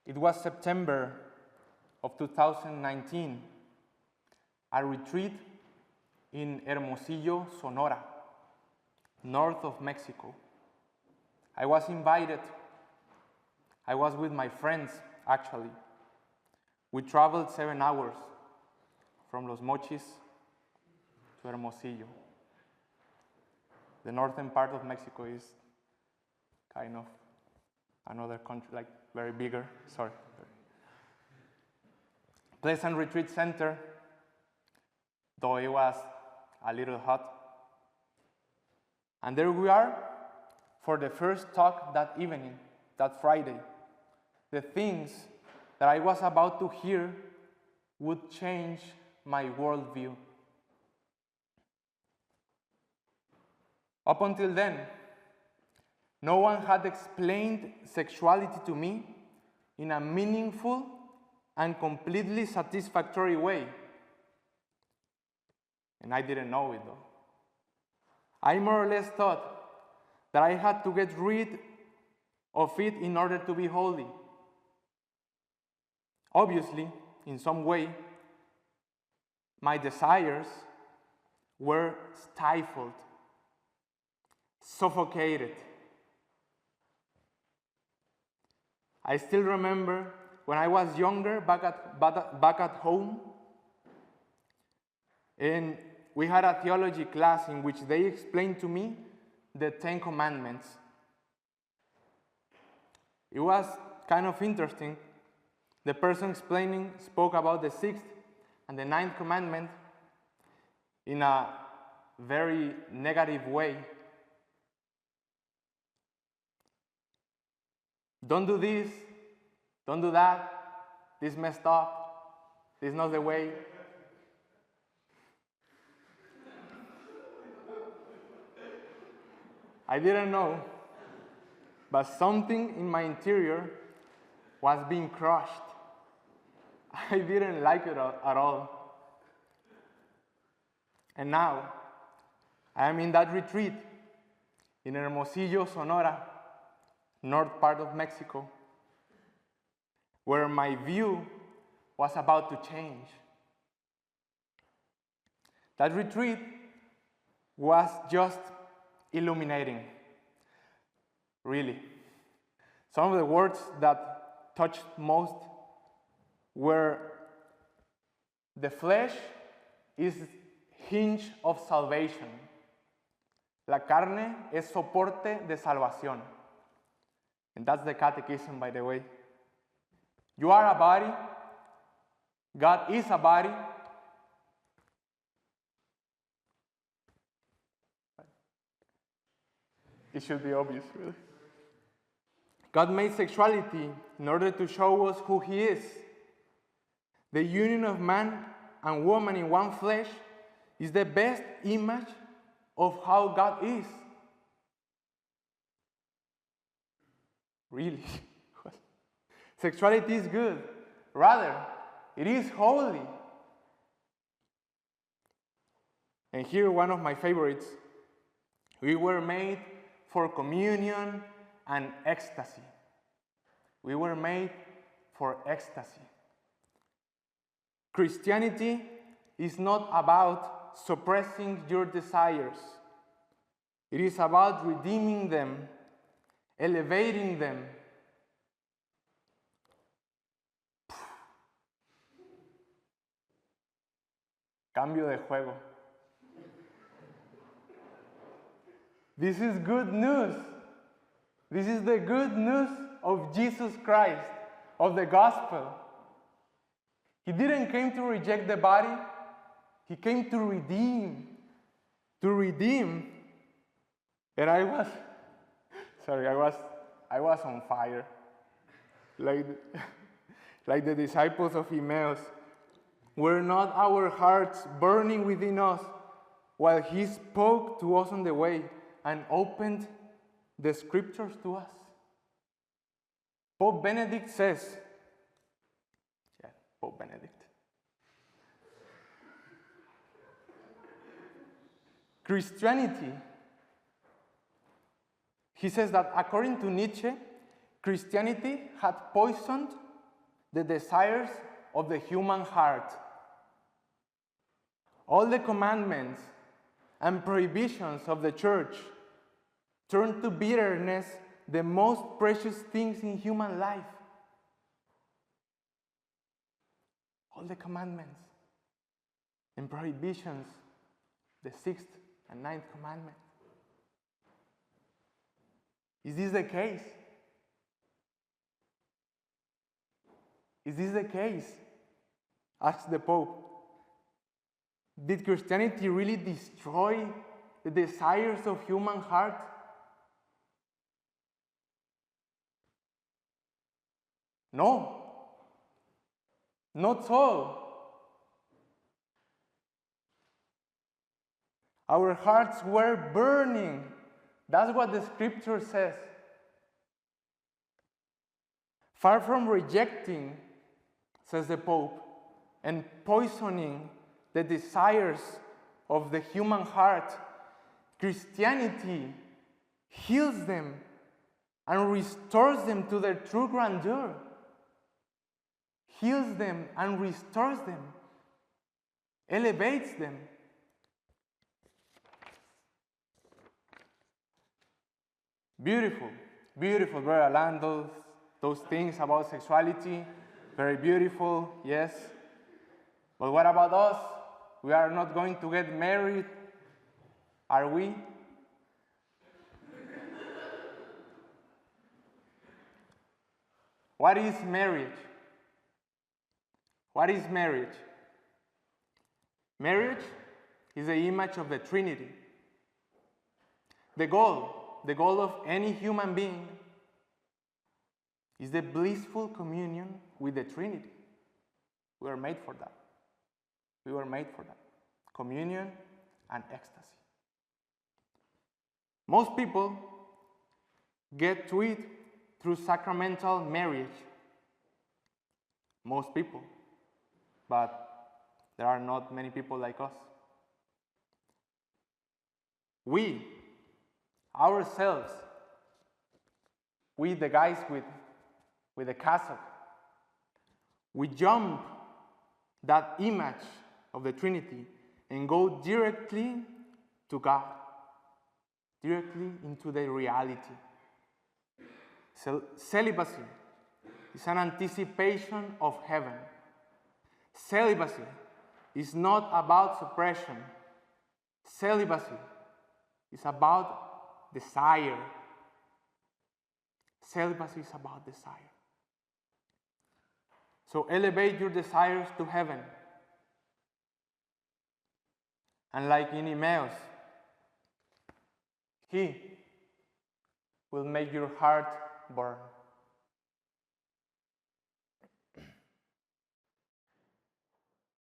It was September of 2019, a retreat in Hermosillo, Sonora, north of Mexico. I was invited. I was with my friends, actually. We traveled 7 hours from Los Mochis to Hermosillo. The northern part of Mexico is kind of another country, like very bigger, sorry. Pleasant Retreat Center, though it was a little hot. And there we are for the first talk that evening, that Friday. The things that I was about to hear would change my worldview. Up until then, no one had explained sexuality to me in a meaningful and completely satisfactory way. And I didn't know it though. I more or less thought that I had to get rid of it in order to be holy. Obviously, in some way, my desires were stifled, suffocated. I still remember when I was younger, back at home, and we had a theology class in which they explained to me the 10 Commandments. It was kind of interesting. The person explaining spoke about the 6th and the 9th commandment in a very negative way. Don't do this, don't do that, this messed up, this is not the way. I didn't know, but something in my interior was being crushed. I didn't like it at all. And now, I am in that retreat in Hermosillo, Sonora, north part of Mexico, where my view was about to change. That retreat was just illuminating, really. Some of the words that touched most were, the flesh is hinge of salvation. La carne es soporte de salvación. And that's the catechism, by the way. You are a body. God is a body. It should be obvious, really. God made sexuality in order to show us who He is. The union of man and woman in one flesh is the best image of how God is. Really? Sexuality is good. Rather, it is holy. And here, one of my favorites. We were made for communion and ecstasy. We were made for ecstasy. Christianity is not about suppressing your desires. It is about redeeming them, elevating them. Cambio de juego. This is good news. This is the good news of Jesus Christ, of the gospel. He didn't come to reject the body. He came to redeem. To redeem. And I was on fire. Like the disciples of Emmaus. Were not our hearts burning within us while He spoke to us on the way and opened the scriptures to us? Pope Benedict says, Pope Benedict, Christianity, he says that according to Nietzsche, Christianity had poisoned the desires of the human heart. All the commandments and prohibitions of the church turn to bitterness the most precious things in human life. All the commandments and prohibitions, the 6th and 9th commandment. Is this the case? Is this the case? Asks the Pope. Did Christianity really destroy the desires of human heart? No, not so. Our hearts were burning. That's what the scripture says. Far from rejecting, says the Pope, and poisoning the desires of the human heart, Christianity heals them and restores them to their true grandeur. Heals them and restores them, elevates them. Beautiful, beautiful, Brother Alan, those things about sexuality, very beautiful, yes. But what about us? We are not going to get married, are we? What is marriage? What is marriage? Marriage is the image of the Trinity. The goal of any human being is the blissful communion with the Trinity. We were made for that. We were made for that. Communion and ecstasy. Most people get to it through sacramental marriage. Most people. But there are not many people like us. We, ourselves, we the guys with the cassock, we jump that image of the Trinity and go directly to God, directly into the reality. Celibacy is an anticipation of heaven. Celibacy is not about suppression. Celibacy is about desire. Celibacy is about desire. So elevate your desires to heaven. And like in Emmaus, He will make your heart burn.